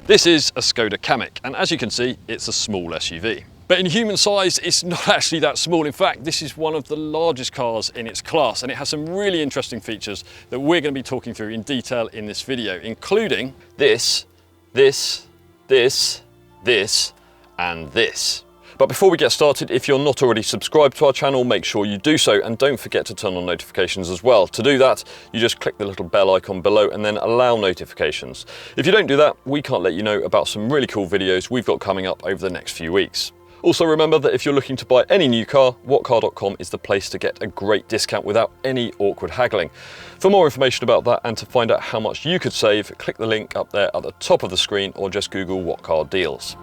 This is a Skoda Kamiq, and as you can see, it's a small SUV. But in human size, it's not actually that small. In fact, this is one of the largest cars in its class, and it has some really interesting features that we're going to be talking through in detail in this video, including this, and this. But before we get started, if you're not already subscribed to our channel, make sure you do so, and don't forget to turn on notifications as well. To do that, you just click the little bell icon below and then allow notifications. If you don't do that, we can't let you know about some really cool videos we've got coming up over the next few weeks. Also remember that if you're looking to buy any new car, whatcar.com is the place to get a great discount without any awkward haggling. For more information about that and to find out how much you could save, click the link up there at the top of the screen or just Google What Car Deals.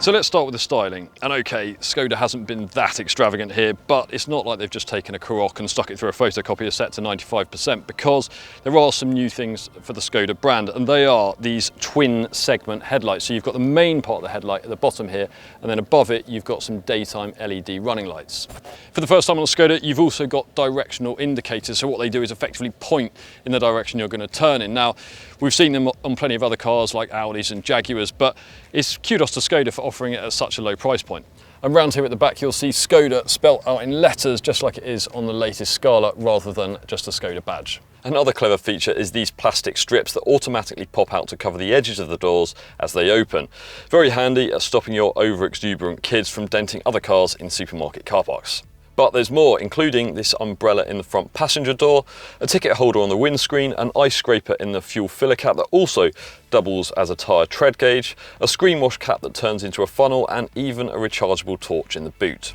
So let's start with the styling. And okay, Skoda hasn't been that extravagant here, but it's not like they've just taken a Karoq and stuck it through a photocopier set to 95%, because there are some new things for the Skoda brand, and they are these twin segment headlights. So you've got the main part of the headlight at the bottom here, and then above it, you've got some daytime LED running lights. For the first time on the Skoda, you've also got directional indicators. So what they do is effectively point in the direction you're going to turn in. Now, we've seen them on plenty of other cars like Audis and Jaguars, but it's kudos to Skoda for offering it at such a low price point. And round here at the back, you'll see Skoda spelt out in letters, just like it is on the latest Scala, rather than just a Skoda badge. Another clever feature is these plastic strips that automatically pop out to cover the edges of the doors as they open. Very handy at stopping your over-exuberant kids from denting other cars in supermarket car parks. But there's more, including this umbrella in the front passenger door, a ticket holder on the windscreen, an ice scraper in the fuel filler cap that also doubles as a tyre tread gauge, a screen wash cap that turns into a funnel, and even a rechargeable torch in the boot.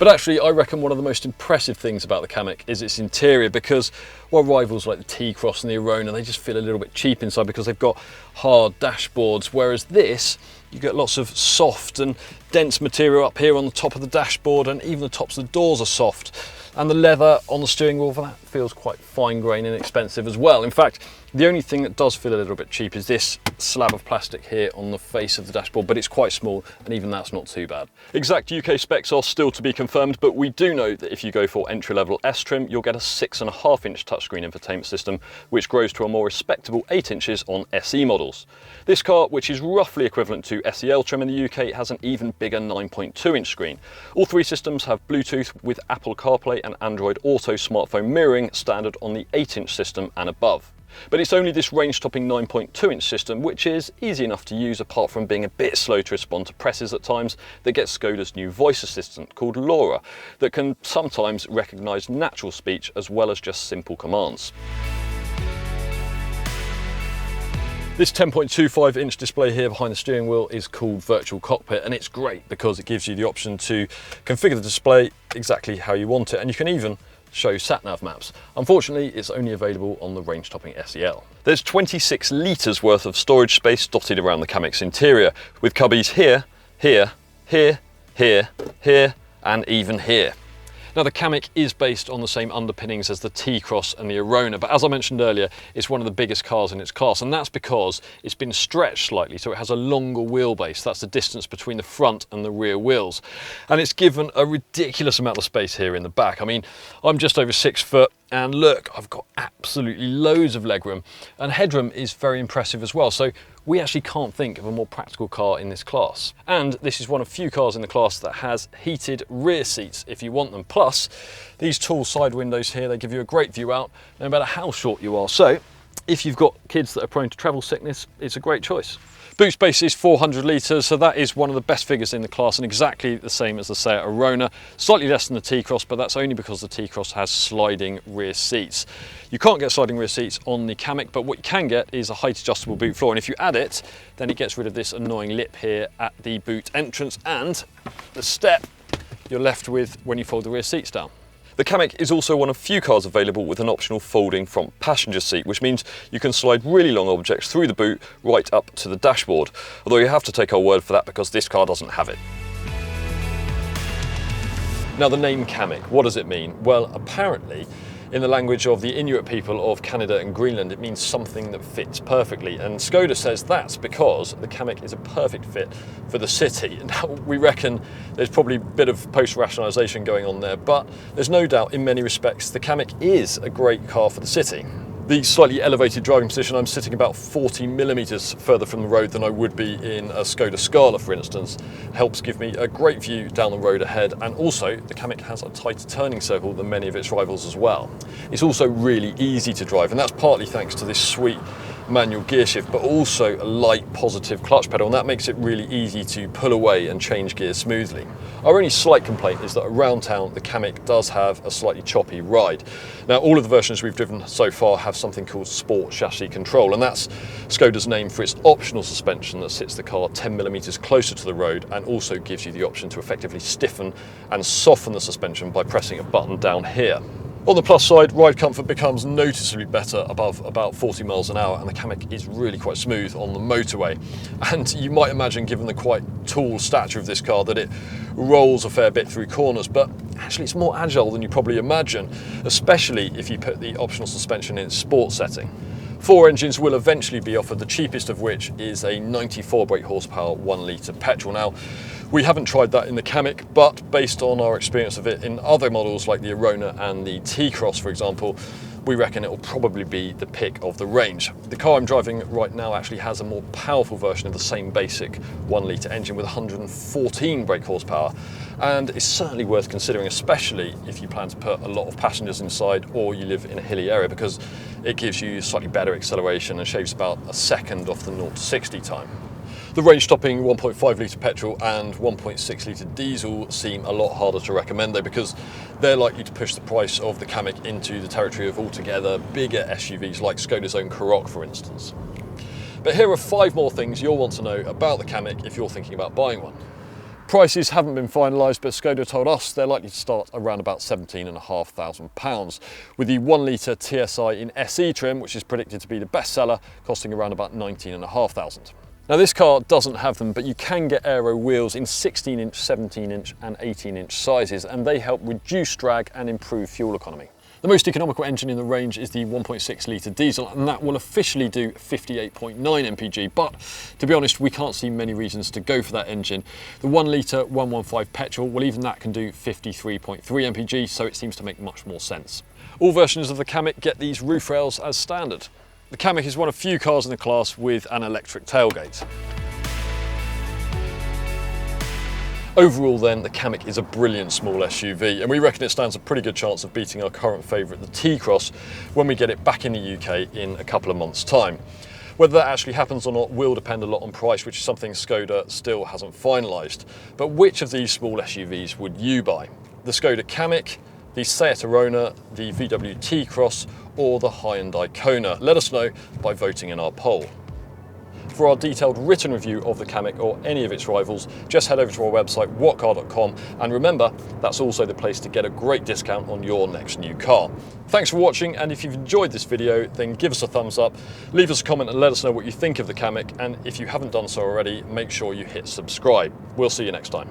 But actually, I reckon one of the most impressive things about the Kamiq is its interior, because while rivals like the T-Cross and the Arona, they just feel a little bit cheap inside because they've got hard dashboards, whereas this, you get lots of soft and dense material up here on the top of the dashboard, and even the tops of the doors are soft. And the leather on the steering wheel, that feels quite fine grained and expensive as well. In fact, the only thing that does feel a little bit cheap is this slab of plastic here on the face of the dashboard, but it's quite small, and even that's not too bad. Exact UK specs are still to be confirmed, but we do know that if you go for entry-level S trim, you'll get a 6.5-inch touchscreen infotainment system, which grows to a more respectable 8 inches on SE models. This car, which is roughly equivalent to SEL trim in the UK, has an even bigger 9.2-inch screen. All three systems have Bluetooth with Apple CarPlay and Android Auto smartphone mirroring standard on the 8-inch system and above. But it's only this range-topping 9.2-inch system, which is easy enough to use apart from being a bit slow to respond to presses at times, that gets Skoda's new voice assistant called Laura, that can sometimes recognise natural speech as well as just simple commands. This 10.25-inch display here behind the steering wheel is called Virtual Cockpit, and it's great because it gives you the option to configure the display exactly how you want it, and you can even show sat-nav maps. Unfortunately, it's only available on the range-topping SEL. There's 26 litres worth of storage space dotted around the Kamiq's interior, with cubbies here, here, here, here, here, and even here. Now, the Kamiq is based on the same underpinnings as the T-Cross and the Arona, but as I mentioned earlier, it's one of the biggest cars in its class, and that's because it's been stretched slightly, so it has a longer wheelbase. That's the distance between the front and the rear wheels. And it's given a ridiculous amount of space here in the back. I mean, I'm just over 6 foot, and look, I've got absolutely loads of legroom, and headroom is very impressive as well. So we actually can't think of a more practical car in this class. And this is one of few cars in the class that has heated rear seats if you want them. Plus, these tall side windows here, they give you a great view out no matter how short you are. So if you've got kids that are prone to travel sickness, it's a great choice. Boot space is 400 litres, so that is one of the best figures in the class, and exactly the same as the Seat Arona. Slightly less than the T-Cross, but that's only because the T-Cross has sliding rear seats. You can't get sliding rear seats on the Kamiq, but what you can get is a height adjustable boot floor, and if you add it, then it gets rid of this annoying lip here at the boot entrance and the step you're left with when you fold the rear seats down. The Kamiq is also one of few cars available with an optional folding front passenger seat, which means you can slide really long objects through the boot right up to the dashboard. Although you have to take our word for that because this car doesn't have it. Now, the name Kamiq, what does it mean? Well, apparently, in the language of the Inuit people of Canada and Greenland, it means something that fits perfectly. And Skoda says that's because the Kamiq is a perfect fit for the city. Now, we reckon there's probably a bit of post-rationalisation going on there, but there's no doubt in many respects the Kamiq is a great car for the city. The slightly elevated driving position, I'm sitting about 40 millimeters further from the road than I would be in a Skoda Scala, for instance, helps give me a great view down the road ahead, and also the Kamiq has a tighter turning circle than many of its rivals as well. It's also really easy to drive, and that's partly thanks to this sweet manual gear shift, but also a light positive clutch pedal, and that makes it really easy to pull away and change gears smoothly. Our only slight complaint is that around town the Kamiq does have a slightly choppy ride. Now, all of the versions we've driven so far have something called Sport Chassis Control, and that's Skoda's name for its optional suspension that sits the car 10 millimeters closer to the road and also gives you the option to effectively stiffen and soften the suspension by pressing a button down here. On the plus side, ride comfort becomes noticeably better above about 40 miles an hour, and the Kamiq is really quite smooth on the motorway. And you might imagine, given the quite tall stature of this car, that it rolls a fair bit through corners, but actually it's more agile than you probably imagine, especially if you put the optional suspension in its sport setting. 4 engines will eventually be offered, the cheapest of which is a 94 brake horsepower 1 litre petrol. Now, we haven't tried that in the Kamiq, but based on our experience of it in other models like the Arona and the T-Cross, for example, we reckon it will probably be the pick of the range. The car I'm driving right now actually has a more powerful version of the same basic 1 litre engine with 114 brake horsepower, and it's certainly worth considering, especially if you plan to put a lot of passengers inside or you live in a hilly area, because it gives you slightly better acceleration and shaves about a second off the 0 to 60 time. The range-stopping 1.5 litre petrol and 1.6 litre diesel seem a lot harder to recommend though, because they're likely to push the price of the Kamiq into the territory of altogether bigger SUVs like Skoda's own Karoq, for instance. But here are 5 more things you'll want to know about the Kamiq if you're thinking about buying one. Prices haven't been finalised, but Skoda told us they're likely to start around about £17,500, with the 1 litre TSI in SE trim, which is predicted to be the best seller, costing around about £19,500. Now, this car doesn't have them, but you can get aero wheels in 16-inch, 17-inch and 18-inch sizes, and they help reduce drag and improve fuel economy. The most economical engine in the range is the 1.6 litre diesel, and that will officially do 58.9 mpg, but to be honest, we can't see many reasons to go for that engine. The 1 litre 115 petrol, well, even that can do 53.3 mpg, so it seems to make much more sense. All versions of the Kamiq get these roof rails as standard. The Kamiq is one of few cars in the class with an electric tailgate. Overall then, the Kamiq is a brilliant small SUV, and we reckon it stands a pretty good chance of beating our current favourite, the T-Cross, when we get it back in the UK in a couple of months' time. Whether that actually happens or not will depend a lot on price, which is something Skoda still hasn't finalised. But which of these small SUVs would you buy? The Skoda Kamiq, the Seat Arona, the VW T-Cross, or the Hyundai Kona? Let us know by voting in our poll. For our detailed written review of the Kamiq or any of its rivals, just head over to our website whatcar.com, and remember, that's also the place to get a great discount on your next new car. Thanks for watching, and if you've enjoyed this video, then give us a thumbs up, leave us a comment and let us know what you think of the Kamiq, and if you haven't done so already, make sure you hit subscribe. We'll see you next time.